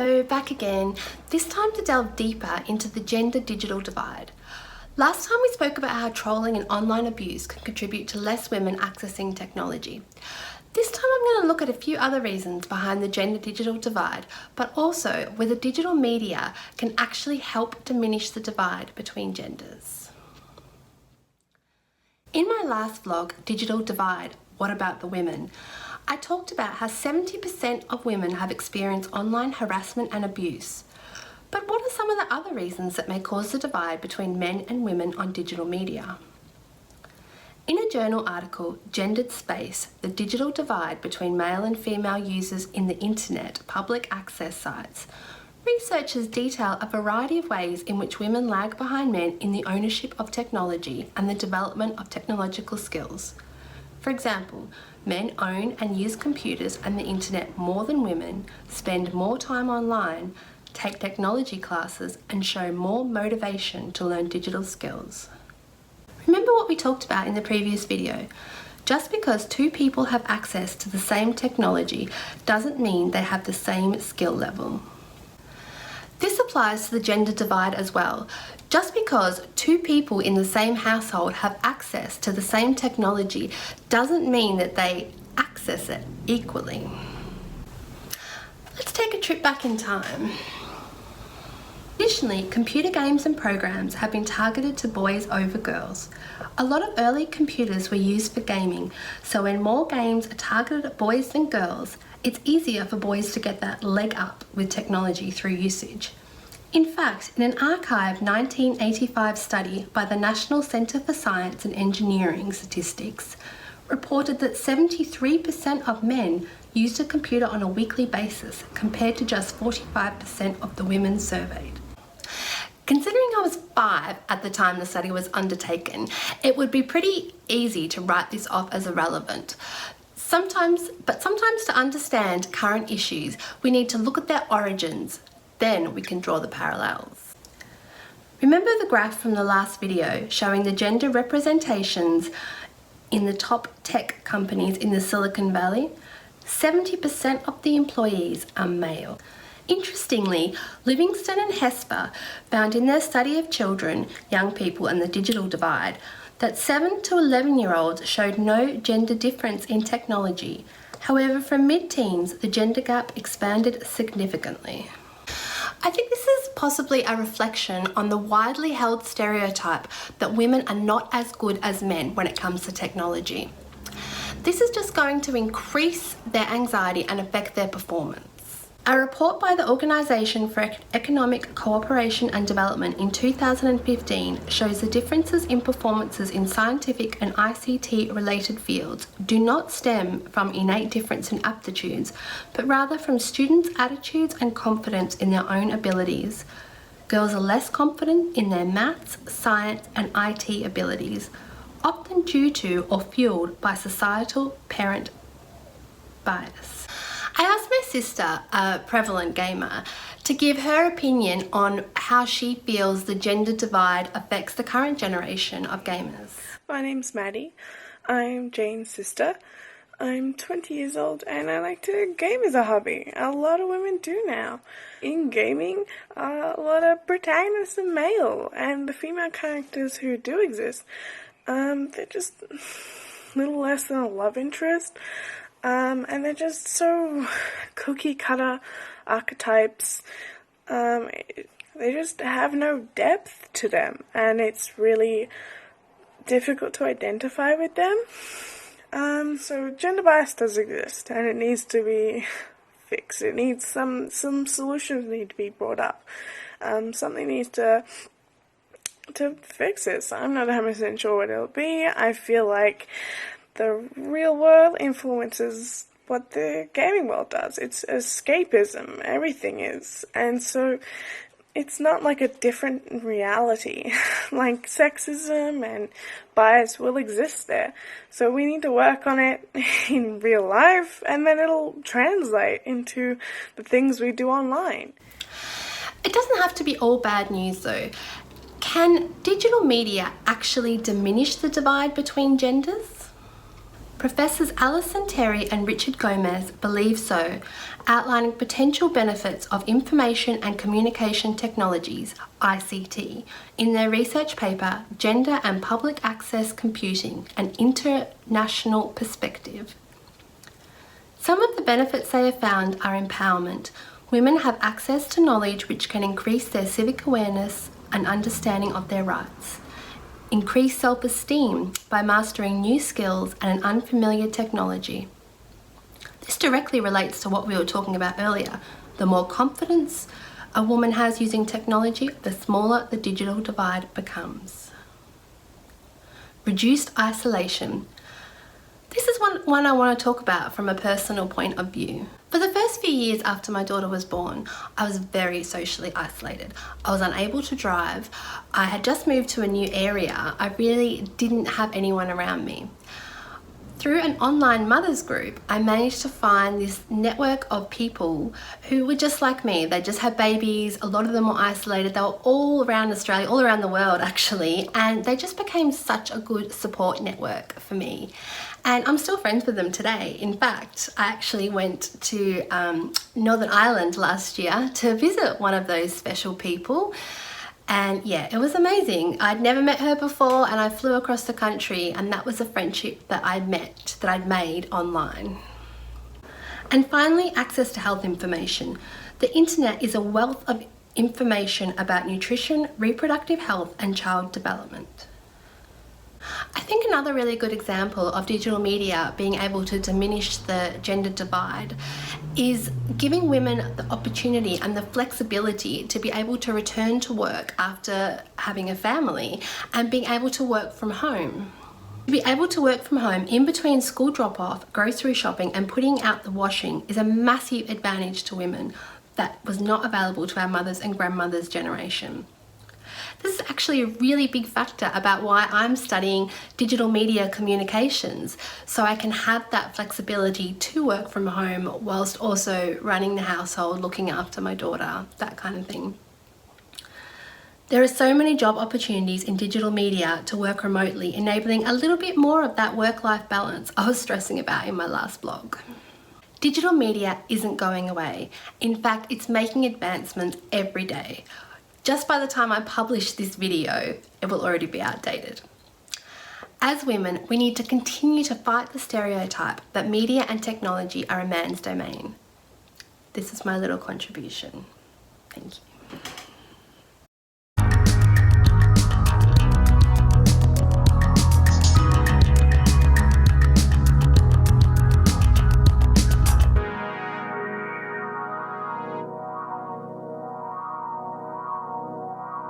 Hello, back again, this time to delve deeper into the gender-digital divide. Last time we spoke about how trolling and online abuse can contribute to less women accessing technology. This time I'm going to look at a few other reasons behind the gender-digital divide, but also whether digital media can actually help diminish the divide between genders. In my last vlog, Digital Divide, What About the Women?, I talked about how 70% of women have experienced online harassment and abuse. But what are some of the other reasons that may cause the divide between men and women on digital media? In a journal article, Gendered Space, the digital divide between male and female users in the internet public access sites, researchers detail a variety of ways in which women lag behind men in the ownership of technology and the development of technological skills. For example, men own and use computers and the internet more than women, spend more time online, take technology classes, and show more motivation to learn digital skills. Remember what we talked about in the previous video? Just because two people have access to the same technology doesn't mean they have the same skill level. This applies to the gender divide as well. Just because two people in the same household have access to the same technology doesn't mean that they access it equally. Let's take a trip back in time. Traditionally, computer games and programs have been targeted to boys over girls. A lot of early computers were used for gaming, so when more games are targeted at boys than girls, it's easier for boys to get that leg up with technology through usage. In fact, in an archived 1985 study by the National Centre for Science and Engineering Statistics, reported that 73% of men used a computer on a weekly basis compared to just 45% of the women surveyed. Considering I was 5 at the time the study was undertaken, it would be pretty easy to write this off as irrelevant. Sometimes to understand current issues, we need to look at their origins. Then we can draw the parallels. Remember the graph from the last video showing the gender representations in the top tech companies in the Silicon Valley? 70% of the employees are male. Interestingly, Livingstone and Helsper found in their study of children, young people and the digital divide that 7 to 11-year-olds showed no gender difference in technology. However, from mid-teens, the gender gap expanded significantly. I think this is possibly a reflection on the widely held stereotype that women are not as good as men when it comes to technology. This is just going to increase their anxiety and affect their performance. A report by the Organisation for Economic Cooperation and Development in 2015 shows the differences in performances in scientific and ICT-related fields do not stem from innate difference in aptitudes, but rather from students' attitudes and confidence in their own abilities. Girls are less confident in their maths, science, and IT abilities, often due to or fueled by societal parent bias. I asked my sister, a prevalent gamer, to give her opinion on how she feels the gender divide affects the current generation of gamers. My name's Maddie. I'm Jane's sister. I'm 20 years old and I like to game as a hobby. A lot of women do now. In gaming, a lot of protagonists are male, and the female characters who do exist, they're just a little less than a love interest. And they're just so cookie-cutter archetypes. They just have no depth to them, and it's really difficult to identify with them. So gender bias does exist, and it needs to be fixed. It needs some solutions need to be brought up. Something needs to fix this. I'm not 100% sure what it'll be. I feel like the real world influences what the gaming world does. It's escapism, everything is. And so it's not like a different reality. Like sexism and bias will exist there. So we need to work on it in real life, and then it'll translate into the things we do online. It doesn't have to be all bad news though. Can digital media actually diminish the divide between genders? Professors Alison Terry and Richard Gomez believe so, outlining potential benefits of information and communication technologies, ICT, in their research paper, Gender and Public Access Computing, an International Perspective. Some of the benefits they have found are empowerment. Women have access to knowledge which can increase their civic awareness and understanding of their rights. Increase self-esteem by mastering new skills and an unfamiliar technology. This directly relates to what we were talking about earlier. The more confidence a woman has using technology, the smaller the digital divide becomes. Reduced isolation. This is one I want to talk about from a personal point of view. For the first few years after my daughter was born, I was very socially isolated. I was unable to drive. I had just moved to a new area. I really didn't have anyone around me. Through an online mothers group, I managed to find this network of people who were just like me. They just had babies. A lot of them were isolated. They were all around Australia, all around the world actually, and they just became such a good support network for me. And I'm still friends with them today. In fact, I actually went to Northern Ireland last year to visit one of those special people. And yeah, it was amazing. I'd never met her before and I flew across the country, and that was a friendship that I'd made online. And finally, access to health information. The internet is a wealth of information about nutrition, reproductive health and child development. I think another really good example of digital media being able to diminish the gender divide is giving women the opportunity and the flexibility to be able to return to work after having a family and being able to work from home. To be able to work from home in between school drop-off, grocery shopping and putting out the washing is a massive advantage to women that was not available to our mothers and grandmothers' generation. This is actually a really big factor about why I'm studying digital media communications, so I can have that flexibility to work from home whilst also running the household, looking after my daughter, that kind of thing. There are so many job opportunities in digital media to work remotely, enabling a little bit more of that work-life balance I was stressing about in my last blog. Digital media isn't going away. In fact, it's making advancements every day. Just by the time I publish this video, it will already be outdated. As women, we need to continue to fight the stereotype that media and technology are a man's domain. This is my little contribution. Thank you.